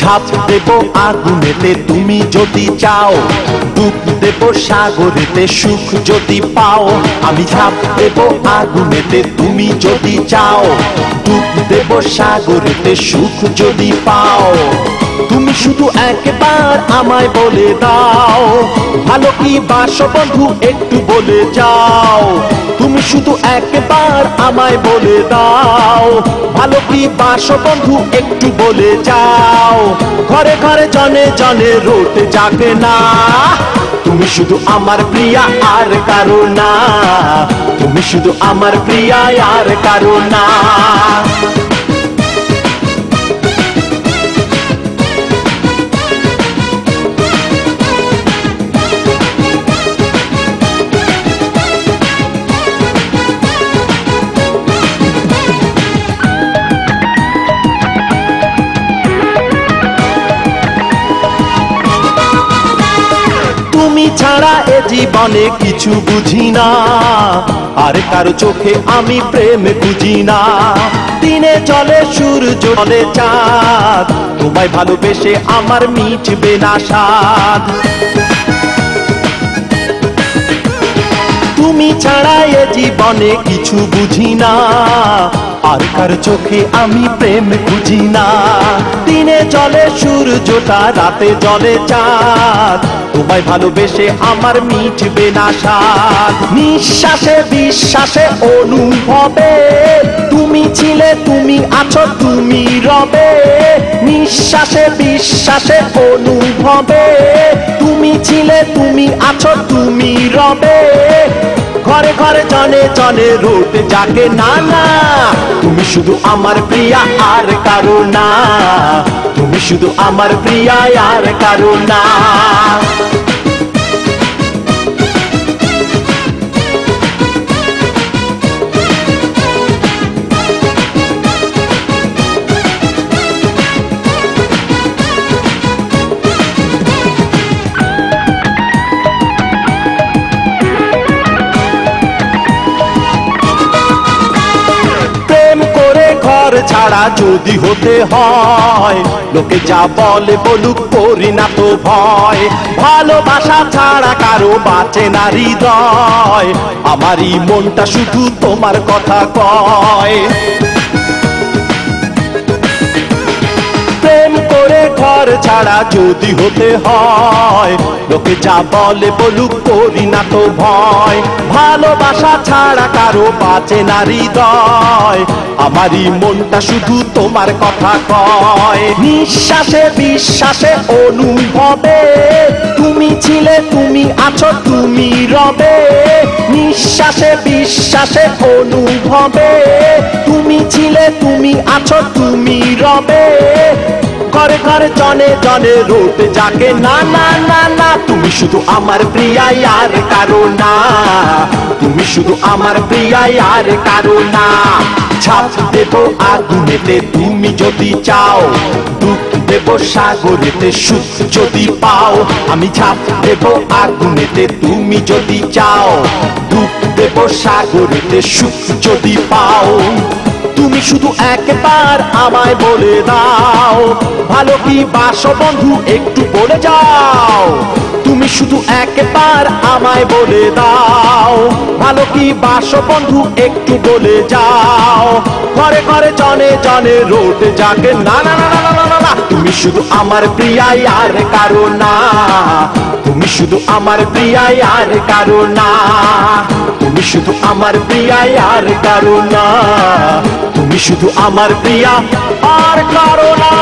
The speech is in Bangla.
ঝাঁপ দেব আগুনেতে তুমি যদি চাও, ডুব দেব সাগরেতে সুখ যদি পাও। আমি ঝাঁপ দেব আগুনেতে তুমি যদি চাও, ডুব দেব সাগরেতে সুখ যদি পাও। তুমি শুধু একবার আমায় বলে দাও, ভালো কি বাসো বন্ধু একটু বলে যাও। তুমি শুধু একবার আমায় বলে দাও, ভালো কি বাসো বন্ধু একটু বলে যাও। ঘরে ঘরে জনে জনে রোদ জাগে না, তুমি শুধু আমার প্রিয়া আর কারো না। তুমি শুধু আমার প্রিয়া আর কারো না। তুমি ছাড়া এ জীবনে কিছু বুঝি না, আর কারো চোখে আমি প্রেম বুঝি না। দিনে চলে সূর্য চলে চাঁদ, তোমায় ভালোবেসে আমার মিটবে না স্বাদ। তুমি ছাড়া এ জীবনে কিছু বুঝি না, আর কার চোখে আমি প্রেম বুঝি না। দিনে চলে সূর্যটা, রাতে চলে চাঁদ, তোমায় ভালোবেসে আমার মিটবে না স্বাদ। নিঃশ্বাসে বিশ্বাসে অনুভবে তুমি ছিলে, তুমি আছো, তুমি রবে। নিঃশ্বাসে বিশ্বাসে অনুভবে তুমি ছিলে, তুমি আছো, তুমি রবে। ঘরে ঘরে জনে জনে রোদ জাগে না না, তুমি শুধু আমার প্রিয়া আর কারো না। তুমি শুধু আমার প্রিয়া আর কারো না। ছাড়া যদি হতে হয়, লোকে যা বলে বলুক, করি না তো ভয়। ভালোবাসা ছাড়া কারো বাঁচে না হৃদয়, আমারই মনটা শুধু তোমার কথা কয়। প্রেম করে ঘর ছাড়া যদি হতে হয়, লোকে যা বলে বলুক, করি না তো ভয়। ভালোবাসা ছাড়া কারো বাঁচে না হৃদয়, আমারই মনটা শুধু তোমার কথা কয়। নিঃশ্বাসে বিশ্বাসে অনুভবে তুমি ছিলে, তুমি আছো, তুমি রবে। নিঃশ্বাসে বিশ্বাসে অনুভবে তুমি ছিলে, তুমি আছো, তুমি রবে। ঘরে ঘরে জনে জনে রোদ জাগে না না না না, তুমি শুধু আমার প্রিয়া আর কারো না। তুমি শুধু আমার প্রিয়া আর কারো না। ঝাঁপ দেব আগুনেতে তুমি যদি চাও, ডুব দেব সাগরেতে সুখ যদি পাও। আমি ঝাঁপ দেব আগুনেতে তুমি যদি চাও, ডুব দেব সাগরেতে সুখ যদি পাও। তুমি শুধু একবার আমায় বলে দাও, ভালো কি বাসো বন্ধু একটু বলে যাও। তুমি শুধু একবার আমায় বলে দাও, ভালো কি বাসো বন্ধু একটু বলে যাও। ঘরে ঘরে জনে জনে রোদ জাগে না না না না না না, তুমি শুধু আমার প্রিয়া আর কারো না। তুমি শুধু আমার প্রিয়া আর কারো না। তুমি শুধু আমার প্রিয়া আর কারো না। তুমি শুধু আমার প্রিয়া আর কারো না।